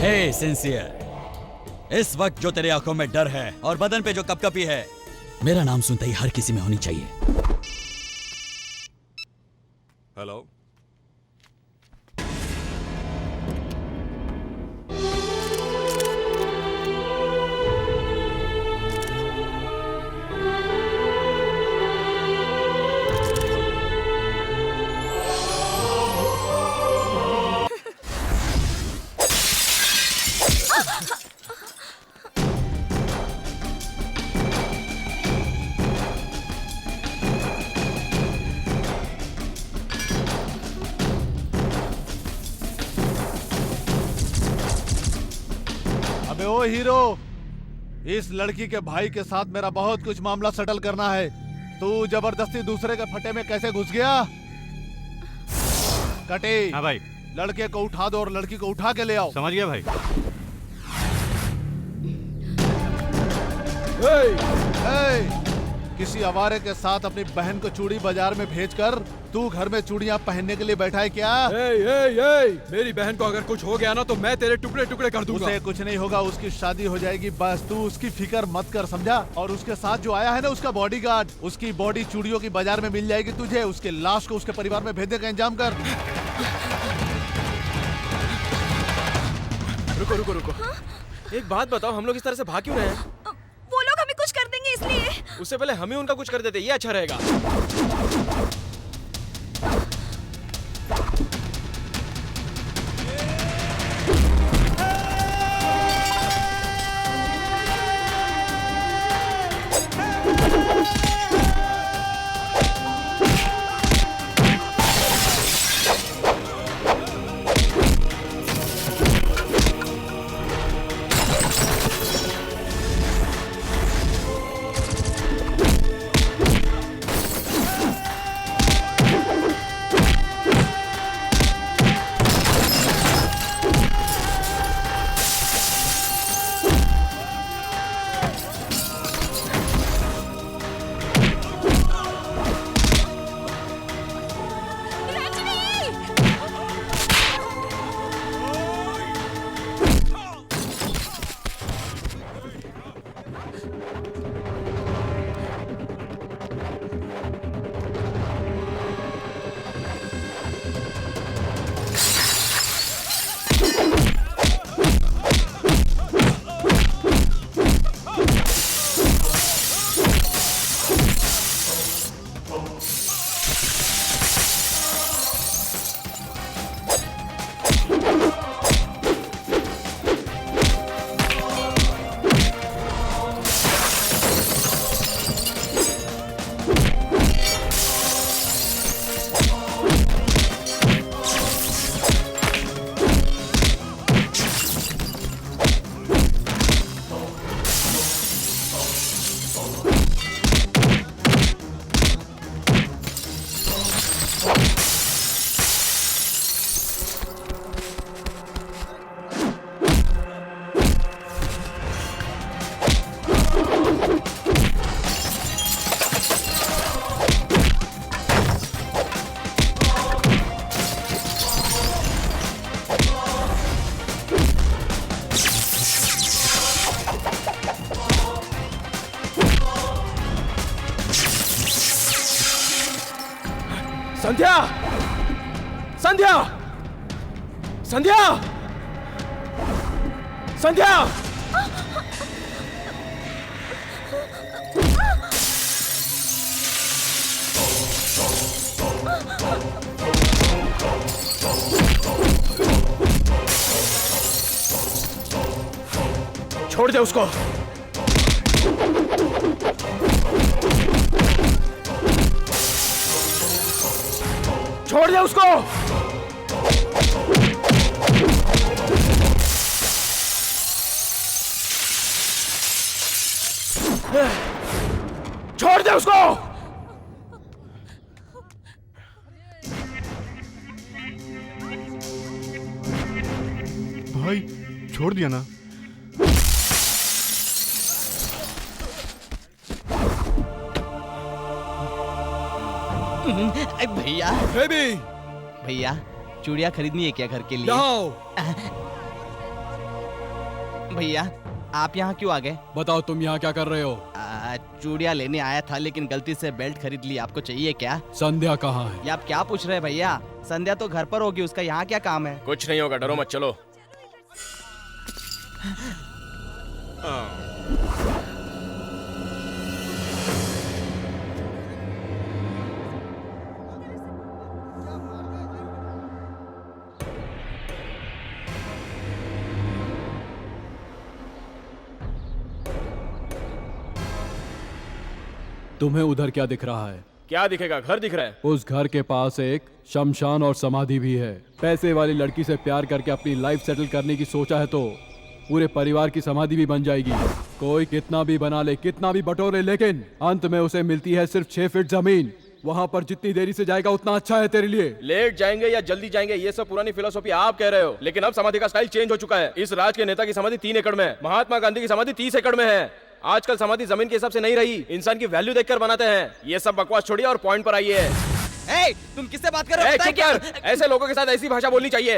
हे sincere, इस वक्त जो तेरे आंखों में डर है और बदन पे जो कपकपी है, मेरा नाम सुनते ही हर किसी में होनी चाहिए। हेलो। अबे ओ हीरो, इस लड़की के भाई के साथ मेरा बहुत कुछ मामला सेटल करना है। तू जबरदस्ती दूसरे के फटे में कैसे घुस गया? कटे। हाँ भाई। लड़के को उठा दो और लड़की को उठा के ले आओ। समझ गया भाई। किसी आवारे के साथ अपनी बहन को चूड़ी बाजार में भेजकर तू घर में चूड़ियां पहनने के लिए बैठा है क्या? मेरी बहन को अगर कुछ हो गया ना तो मैं तेरे टुकड़े टुकड़े कर दूंगा। उसे कुछ नहीं होगा, उसकी शादी हो जाएगी, बस तू उसकी फिक्र मत कर, समझा? और उसके साथ जो आया है ना उसका बॉडीगार्ड, उसकी बॉडी चूड़ियों की बाजार में मिल जाएगी तुझे। उसके लाश को उसके परिवार में भेजने का इंतजाम कर। रुको रुको रुको। हाँ? एक बात बताओ, हम लोग इस तरह से भाग क्यों रहे हैं? वो लोग हमें कुछ कर देंगे इसलिए। उससे पहले हम ही उनका कुछ कर देते, ये अच्छा रहेगा। संध्या! संध्या! संध्या! संध्या! छोड़ दे उसको। छोड़ दे उसको। छोड़ दे उसको। भाई छोड़ दिया ना। भैया बेबी भैया चूड़ियाँ खरीदनी है क्या घर के लिए? यहाँ आओ। भैया आप यहाँ क्यों आ गए? बताओ तुम यहाँ क्या कर रहे हो? चूड़ियाँ लेने आया था लेकिन गलती से बेल्ट खरीद ली। आपको चाहिए क्या? संध्या कहाँ है? ये आप क्या पूछ रहे हैं भैया? संध्या तो घर पर होगी, उसका यहाँ क्या काम है? कुछ नहीं होगा, डरो मत, चलो। तुम्हें उधर क्या दिख रहा है? क्या दिखेगा? घर दिख रहा है। उस घर के पास एक शमशान और समाधि भी है। पैसे वाली लड़की से प्यार करके अपनी लाइफ सेटल करने की सोचा है तो पूरे परिवार की समाधि भी बन जाएगी। कोई कितना भी बना ले, कितना भी बटोरे, लेकिन अंत में उसे मिलती है सिर्फ 6 फीट जमीन। वहाँ पर जितनी देरी से जाएगा उतना अच्छा है तेरे लिए। लेट जाएंगे या जल्दी जाएंगे ये सब पुरानी फिलोसॉफी आप कह रहे हो, लेकिन अब समाधि का स्टाइल चेंज हो चुका है। इस राज के नेता की समाधि 3 एकड़ में है, महात्मा गांधी की समाधि 30 एकड़ में है। आजकल समाधि जमीन के हिसाब से नहीं रही, इंसान की वैल्यू देखकर बनाते हैं। ये सब बकवास छोड़िए और पॉइंट पर आइए। तुम किससे बात कर रहे हो? चुप यार, ऐसे लोगों के साथ ऐसी भाषा बोलनी चाहिए।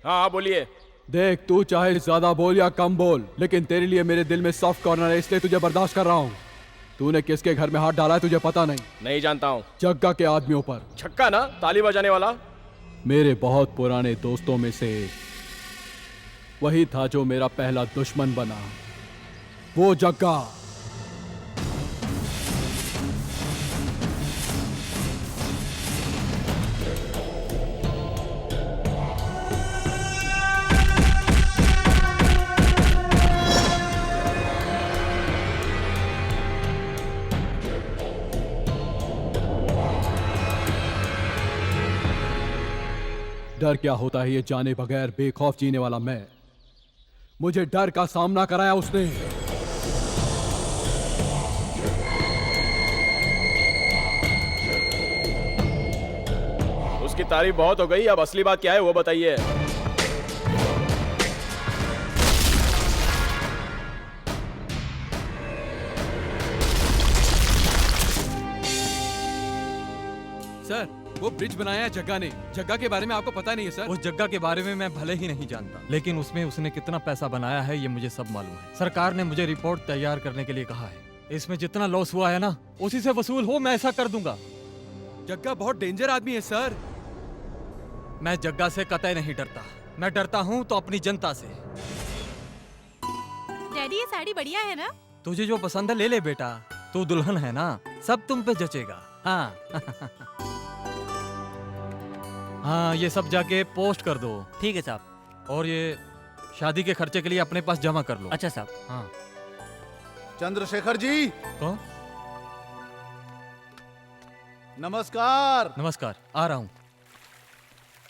हाँ बोलिए। देख, तू चाहे ज्यादा बोल या कम बोल, लेकिन तेरे लिए मेरे दिल में सॉफ्ट कॉर्नर है, इसलिए तुझे बर्दाश्त कर रहा हूँ। तूने किसके घर में हाथ डाला है तुझे पता नहीं? नहीं जानता हूँ। जग्गा के आदमियों पर। छक्का ना, ताली बजाने वाला। मेरे बहुत पुराने दोस्तों में से वही था जो मेरा पहला दुश्मन बना, वो जग्गा। डर क्या होता है ये जाने बगैर बेखौफ जीने वाला मैं। मुझे डर का सामना कराया उसने। उसकी तारीफ बहुत हो गई, अब असली बात क्या है वो बताइए। सर, वो ब्रिज बनाया है जग्गा ने। जग्गा के बारे में आपको पता नहीं है सर? उस जग्गा के बारे में मैं भले ही नहीं जानता, लेकिन उसमें उसने कितना पैसा बनाया है ये मुझे सब मालूम है। सरकार ने मुझे रिपोर्ट तैयार करने के लिए कहा है। इसमें जितना लॉस हुआ है ना, उसी से वसूल हो मैं ऐसा कर दूंगा। जग्गा बहुत डेंजर आदमी है सर। मैं जग्गा से कतई नहीं डरता, मैं डरता हूँ तो अपनी जनता से। डैडी ये साड़ी बढ़िया है ना? तुझे जो पसंद है ले ले बेटा, तू दुल्हन है ना, सब तुम पे जचेगा। हाँ हाँ, ये सब जाके पोस्ट कर दो। ठीक है साहब। और ये शादी के खर्चे के लिए अपने पास जमा कर लो। अच्छा साहब। हाँ। चंद्रशेखर जी कौन? नमस्कार। नमस्कार, आ रहा हूँ।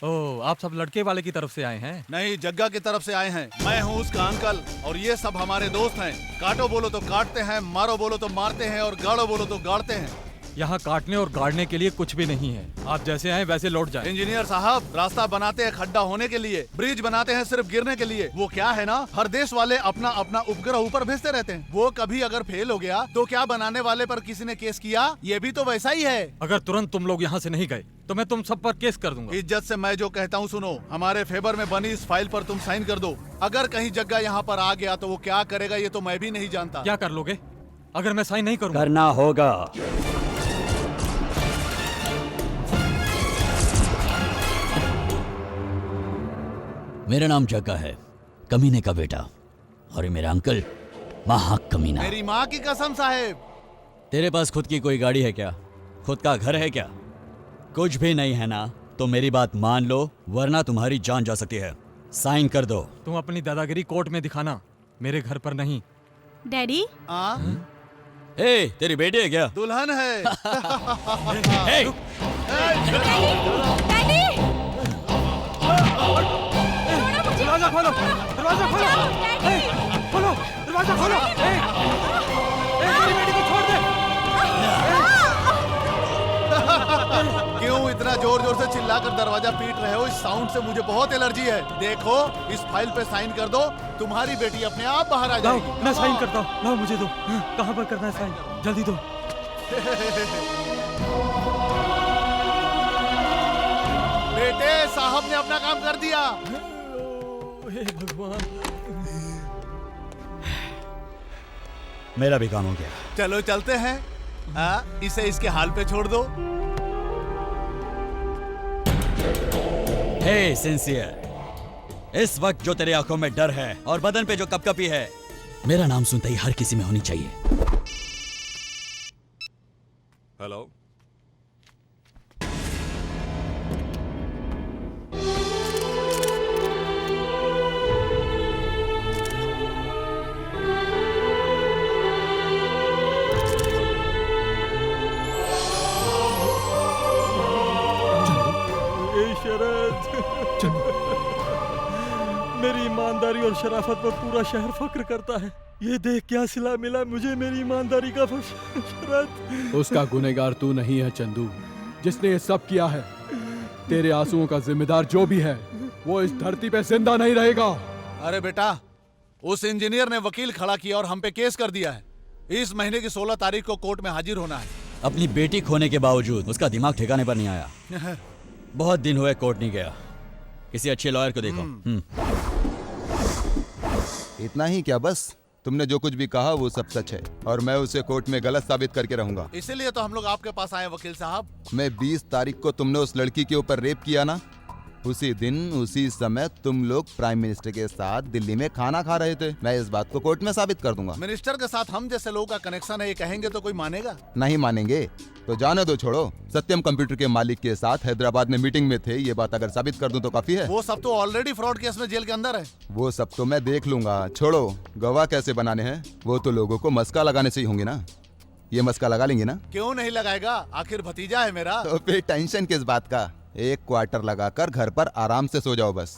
ओह, आप सब लड़के वाले की तरफ से आए हैं? नहीं, जग्गा की तरफ से आए हैं। मैं हूँ उसका अंकल और ये सब हमारे दोस्त हैं। काटो बोलो तो काटते हैं, मारो बोलो तो मारते हैं और गाड़ो बोलो तो गाड़ते हैं। यहाँ काटने और गाड़ने के लिए कुछ भी नहीं है। आप जैसे आए वैसे लौट जाएं। इंजीनियर साहब, रास्ता बनाते हैं खड्डा होने के लिए, ब्रिज बनाते हैं सिर्फ गिरने के लिए। वो क्या है ना, हर देश वाले अपना अपना उपग्रह ऊपर भेजते रहते हैं। वो कभी अगर फेल हो गया तो क्या बनाने वाले पर किसी ने केस किया? ये भी तो वैसा ही है। अगर तुरंत तुम लोग यहाँ से नहीं गए तो मैं तुम सब पर केस कर दूंगा। इज्जत से मैं जो कहता हूँ सुनो, हमारे फेवर में बनी इस फाइल पर तुम साइन कर दो। अगर कहीं जग्गा यहाँ पर आ गया तो वो क्या करेगा ये तो मैं भी नहीं जानता। क्या कर लोगे अगर मैं साइन नहीं करूँगा? करना होगा। मेरा नाम जग्गा है, कमीने का बेटा, और ये मेरा अंकल महा कमीना। मेरी माँ की कसम साहेब। तेरे पास खुद की कोई गाड़ी है क्या? खुद का घर है क्या? कुछ भी नहीं है ना? तो मेरी बात मान लो, वरना तुम्हारी जान जा सकती है। साइन कर दो। तुम अपनी दादागिरी कोर्ट में दिखाना, मेरे घर पर नहीं। डैडी ए, तेरी बेटी है क्या? दुल्हन है। ए, डैडी दरवाजा खोलो, दरवाजा खोलो, खोलो, दरवाजा खोलो। मेरी बेटी को छोड़ दे। क्यों इतना जोर जोर से चिल्लाकर दरवाजा पीट रहे हो? इस साउंड से मुझे बहुत एलर्जी है। देखो, इस फाइल पे साइन कर दो, तुम्हारी बेटी अपने आप बाहर आ जाएगी। मैं साइन करता हूँ, लाओ मुझे दो। कहाँ पर करना है साइन? जल्दी दो। बेटे, साहब ने अपना काम कर दिया। हे भगवान। मेरा भी काम हो गया। चलो चलते हैं। इसे इसके हाल पे छोड़ दो। हे सिंसियर, इस वक्त जो तेरे आंखों में डर है और बदन पे जो कपकपी है, मेरा नाम सुनते ही हर किसी में होनी चाहिए। हेलो। मेरी ईमानदारी और शराफत पर पूरा शहर फक्र करता है। ये देख क्या सिला मिला मुझे मेरी ईमानदारी का शरत। उसका गुनहगार तू नहीं है चंदू, जिसने ये सब किया है। तेरे आंसुओं का जिम्मेदार जो भी है वो इस धरती पे जिंदा नहीं रहेगा। अरे बेटा, उस इंजीनियर ने वकील खड़ा किया और हम पे केस कर दिया है। इस महीने की 16 तारीख को कोर्ट में हाजिर होना है। अपनी बेटी खोने के बावजूद उसका दिमाग ठिकाने पर नहीं आया। बहुत दिन हुए कोर्ट नहीं गया। किसी अच्छे लॉयर को देखो। इतना ही क्या? बस तुमने जो कुछ भी कहा वो सब सच है और मैं उसे कोर्ट में गलत साबित करके रहूंगा। इसीलिए तो हम लोग आपके पास आए वकील साहब। मैं 20 तारीख को तुमने उस लड़की के ऊपर रेप किया ना, उसी दिन उसी समय तुम लोग प्राइम मिनिस्टर के साथ दिल्ली में खाना खा रहे थे। मैं इस बात को कोर्ट में साबित कर दूंगा। मिनिस्टर के साथ हम जैसे लोगों का कनेक्शन है, ये कहेंगे तो कोई मानेगा? नहीं मानेंगे तो जाने दो, छोड़ो। सत्यम कंप्यूटर के मालिक के साथ हैदराबाद में मीटिंग में थे, ये बात अगर साबित कर दूं तो काफी है। वो सब तो ऑलरेडी फ्रॉड केस में जेल के अंदर है। वो सब तो मैं देख लूंगा, छोड़ो। गवाह कैसे बनाने हैं वो तो लोगों को मस्का लगाने से ही होंगे ना। ये मस्का लगा लेंगे ना? क्यों नहीं लगाएगा, आखिर भतीजा है मेरा। तो फिर टेंशन किस बात का? एक क्वार्टर लगाकर घर पर आराम से सो जाओ बस।